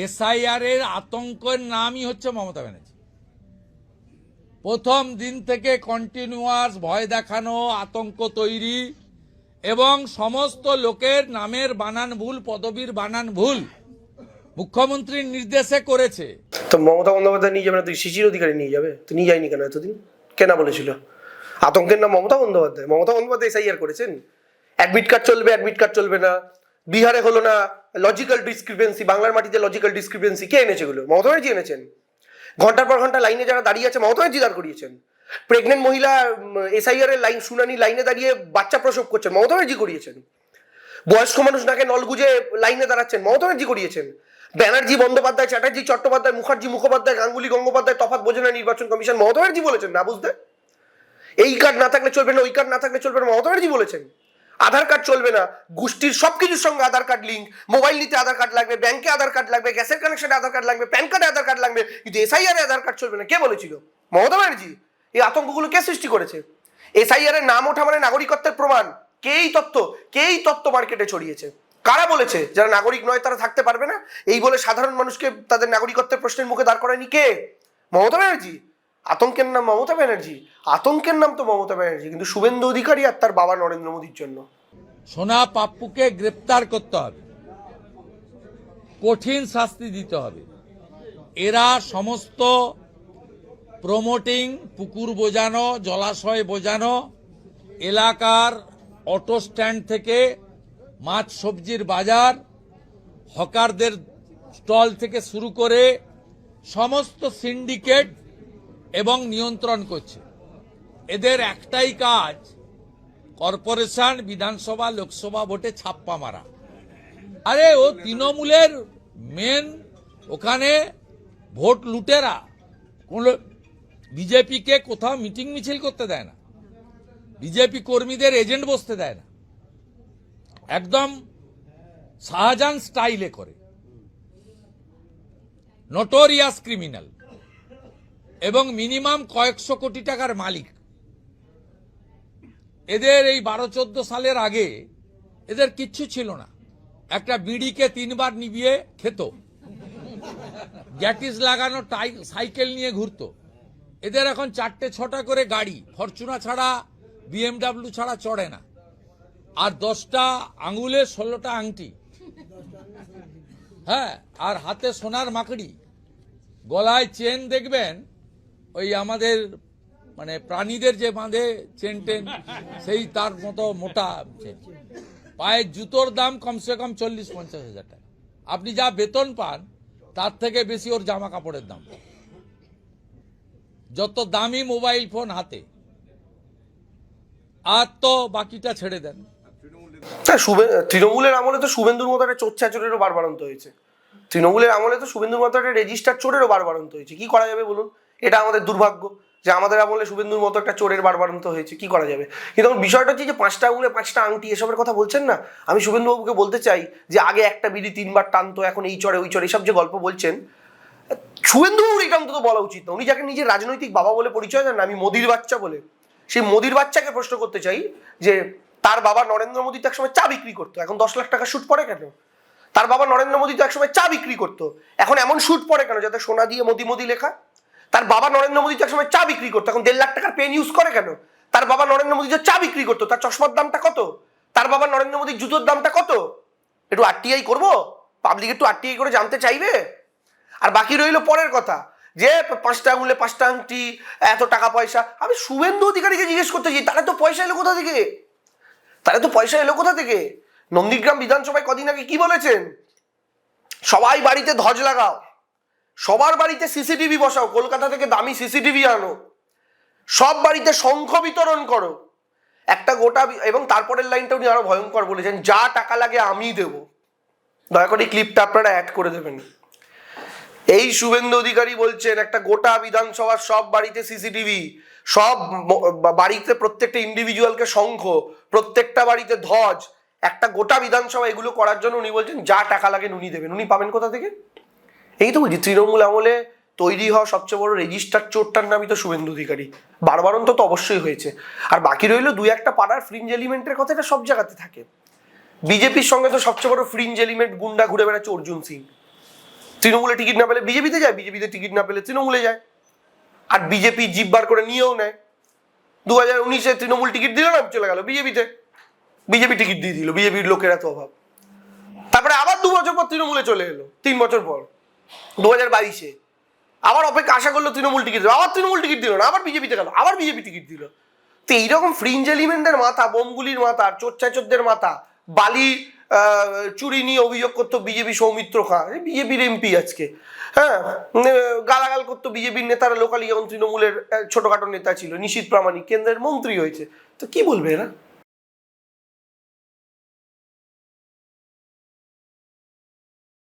SIR এর আতঙ্কের নামই হচ্ছে মমতা ব্যানার্জি। প্রথম দিন থেকে কন্টিনিউয়াস ভয় দেখানো, আতঙ্ক তৈরি এবং সমস্ত লোকের নামের বানান ভুল, পদবীর বানান ভুল মুখ্যমন্ত্রীর নির্দেশে করেছে। তো মমতা বন্দ্যোপাধ্যায় নিয়ে যাবে না, তুই শিশির অধিকারী নিয়ে যাবে? তুই নিয়ে যায়নি কেন এতদিন? কেনা বলেছিল আতঙ্কের নাম মমতা বন্দ্যোপাধ্যায়? মমতা বন্দ্যোপাধ্যায় এসআইআর করেছেন। অ্যাডমিট কার্ড চলবে, অ্যাডমিট কার্ড চলবে না। বিহারে হলো না লজিক্যাল ডিসক্রিপেন্সি, বাংলার মাটিতে লজিক্যাল ডিসক্রিপেন্সি। কে এনেছে এগুলো? মমতা ব্যানার্জি এনেছেন। ঘন্টার পর ঘন্টা লাইনে যারা দাঁড়িয়ে আছে মমতা ব্যানার্জি দাঁড় করিয়েছেন। প্রেগনেন্ট মহিলা এসআইআর এর লাইন শুনানি লাইনে দাঁড়িয়ে বাচ্চা প্রসব করছেন, মমতা ব্যানার্জি করিয়েছেন। বয়স্ক মানুষ নাকে নল গুজে লাইনে দাঁড়াচ্ছেন, মমতা ব্যানার্জি করিয়েছেন। ব্যানার্জি, বন্দ্যোপাধ্যায়, চ্যাটার্জি, চট্টোপাধ্যায়, মুখার্জি, মুখোপাধ্যায়, গাঙ্গুলি, গঙ্গোপাধ্যায় তফাৎ বোঝে না নির্বাচন কমিশন, মমতা ব্যানার্জি বলেছেন না বুঝতে। এই কার্ড না থাকলে চলবে না, ওই কার্ড না থাকলে চলবে না, মমতা ব্যানার্জি বলেছেন। আধার কার্ড চলবে না, গোষ্ঠীর সবকিছুর সঙ্গে আধার কার্ড লিঙ্ক, মোবাইল নিতে আধার কার্ড লাগবে, ব্যাংকে আধার কার্ড লাগবে, গ্যাসের কানেকশনে আধার কার্ড লাগবে, প্যান কার্ডে আধার কার্ড লাগবে, কিন্তু এসআইআর এ আধার কার্ড চলবে না। কে বলেছিল? মমতা ব্যানার্জি। এই আতঙ্কগুলো কে সৃষ্টি করেছে? এসআইআর এর নাম ওঠা মানে নাগরিকত্বের প্রমাণ। কেই তত্ত্ব মার্কেটে ছড়িয়েছে? কারা বলেছে যারা নাগরিক নয় তারা থাকতে পারবে না? এই বলে সাধারণ মানুষকে তাদের নাগরিকত্বের প্রশ্নের মুখে দাঁড় করায়নি কে? মমতা ব্যানার্জি। আতঙ্কের নাম মমতা ব্যানার্জি, আতঙ্কের নাম তো মমতা ব্যানার্জি, কিন্তু শুভেন্দু অধিকারী আর তার বাবা নরেন্দ্র মোদীর জন্য। সোনা পাপ্পুকে গ্রেপ্তার করতে হবে, কঠিন শাস্তি দিতে হবে। এরা সমস্ত প্রমোটিং, পুকুর বোঝানো, জলাশয় বোঝানো, এলাকার অটো স্ট্যান্ড থেকে মাছ সবজির বাজার, হকারদের স্টল থেকে শুরু করে সমস্ত সিন্ডিকেট এবং নিয়ন্ত্রণ করছে। এদের একটাই কাজ, কর্পোরেশন, বিধানসভা, লোকসভা ভোটে ছাপ্পা মারা। আরে ও তৃণমূলের মেন, ওখানে ভোট লুটেরা। কোন বিজেপিকে কোথাও মিটিং মিছিল করতে দেয় না, বিজেপি কর্মীদের এজেন্ট বসতে দেয় না, একদম শাহজাহান স্টাইলে করে। নোটোরিয়াস ক্রিমিনাল এবং মিনিমাম কয়েকশো কোটি টাকার মালিক। এদের এই 12-14 সালের আগে এদের কিচ্ছু ছিল না। একটা বিড়িকে 3 বার নিভিয়ে খেত, গ্যাটিস লাগানো সাইকেল নিয়ে ঘুরতো। এদের এখন 4টে-6টা করে গাড়ি, ফরচুনা ছাড়া, বিএমডাব্লিউ ছাড়া চড়ে না। আর 10টা আঙুলে 16টা আংটি, হ্যাঁ, আর হাতে সোনার মাকড়ি, গলায় চেন দেখবেন ওই আমাদের মানে প্রাণীদের যে বাঁধে চেন টেন, সেই তার মতো মোটা চেন। পায়ের জুতোর দাম কমসে কম 40-50 হাজার টাকা। আপনি যা বেতন পান তার থেকে বেশি ওর জামা কাপড়ের দাম। যত দামি মোবাইল ফোন হাতে, আর তো বাকিটা ছেড়ে দেন। তৃণমূলের আমলে তো শুভেন্দুর মতো একটা চোর চাচরেরও বারবারন্ত হয়েছে। তৃণমূলের আমলে তো শুভেন্দুর মতো একটা রেজিস্টার চোরেরও বারবারন্ত হয়েছে। কি করা যাবে বলুন? এটা আমাদের দুর্ভাগ্য যে আমাদের আমলে শুভেন্দুর মতো একটা চোরের বারবারন্ত হয়েছে। কি করা যাবে? কিন্তু বিষয়টা হচ্ছে যে 5টা আঙুলে 5টা আংটি এসবের কথা বলছেন না, আমি শুভেন্দুবাবুকে বলতে চাই যে আগে একটা বিড়ি 3 বার টানতো, এখন এই চড়ে ওই চড়ে, এসব যে গল্প বলছেন, শুভেন্দুবাবুর এটা অন্তত বলা উচিত না। উনি যাকে নিজের রাজনৈতিক বাবা বলে পরিচয় দেন না, আমি মোদির বাচ্চা বলে, সেই মোদির বাচ্চাকে প্রশ্ন করতে চাই যে তার বাবা নরেন্দ্র মোদী তো একসময় চা বিক্রি করতো, এখন 10 লাখ টাকা শুট পড়ে কেন? তার বাবা নরেন্দ্র মোদী তো একসময় চা বিক্রি করতো, এখন এমন শুট পড়ে কেন যাতে সোনা দিয়ে মোদি মোদি লেখা? তার বাবা নরেন্দ্র মোদী তো একসময় চা বিক্রি করতো, এখন 1.5 লাখ টাকার পেন ইউজ করে কেন? তার বাবা নরেন্দ্র মোদী যে চা বিক্রি করতো, তার চশমার দামটা কত? তার বাবা নরেন্দ্র মোদীর জুতোর দামটা কত? একটু আরটিআই করবো, পাবলিক একটু আরটিআই করে জানতে চাইবে। আর বাকি রইল পরের কথা, যে 5টা আঙুলে 5টা আংটি, এত টাকা পয়সা। আমি শুভেন্দু অধিকারীকে জিজ্ঞেস করতে চাই, তারা তো পয়সা এলো কোথা থেকে? নন্দীগ্রাম বিধানসভায় কদিন আগে কি বলেছেন? সবাই বাড়িতে ধ্বজ লাগাও, সবার বাড়িতে সিসিটিভি বসাও, কলকাতা থেকে দামি সিসিটিভি আনো, সব বাড়িতে শঙ্খ বিতরণ করো, একটা গোটা। এবং তারপরের লাইনটা উনি আরো ভয়ঙ্কর বলেছেন, যা টাকা লাগে আমি দেব। দয়া করে ক্লিপটা আপনারা অ্যাড করে দেবেন। এই শুভেন্দু অধিকারী বলছেন একটা গোটা বিধানসভার সব বাড়িতে সিসিটিভি, সব বাড়িতে প্রত্যেকটা ইন্ডিভিজুয়ালকে শঙ্খ, প্রত্যেকটা বাড়িতে ধ্বজ, একটা গোটা বিধানসভা। এগুলো করার জন্য উনি বলছেন যা টাকা লাগে উনি দেবেন। উনি পাবেন কোথা থেকে? এই তো বলছি, তৃণমূল আমলে তৈরি হওয়া সবচেয়ে বড় রেজিস্টার চোরটার নামই তো শুভেন্দু অধিকারী। বারবারন্ত তো অবশ্যই হয়েছে। আর বাকি রইল 2-1টা পাড়ার ফ্রিঞ্জ এলিমেন্টের কথা, এটা সব জায়গাতে থাকে। বিজেপির সঙ্গে তো সবচেয়ে বড় ফ্রিঞ্জ এলিমেন্ট গুন্ডা ঘুরে বেড়াচ্ছে অর্জুন সিং। তৃণমূলে টিকিট না পেলে বিজেপিতে যায়, বিজেপিতে টিকিট না পেলে তৃণমূলে যায়। আর বিজেপি জিপ বার করে নিয়েও নেয়। 2019-এ তৃণমূল টিকিট দিল না, চলে গেল বিজেপিতে, বিজেপি টিকিট দিয়ে দিল, বিজেপির লোকের এত অভাব। তারপরে আবার 2 বছর পর তৃণমূলে চলে এলো, 3 বছর পর 2022-এ আবার অপেক্ষা আশা করলো তৃণমূল টিকিট দিল, আবার তৃণমূল টিকিট দিল না, আবার বিজেপিতে গেল, আবার বিজেপি টিকিট দিল। তো এইরকম ফ্রিঞ্জ এলিমেন্টের মাথা, বোমগুলির মাথা, চোরচাচোরদের মাথা, বালি চুরি নিয়ে অভিযোগ করতো বিজেপি সৌমিত্র খাঁ, বিজেপির এমপি আজকে, হ্যাঁ, গালাগাল করতো বিজেপির নেতারা লোকালি, যখন তৃণমূলের ছোটখাটো নেতা ছিল। নিশীথ প্রামাণিক কেন্দ্রের মন্ত্রী হয়েছে, তো কি বলবে এরা?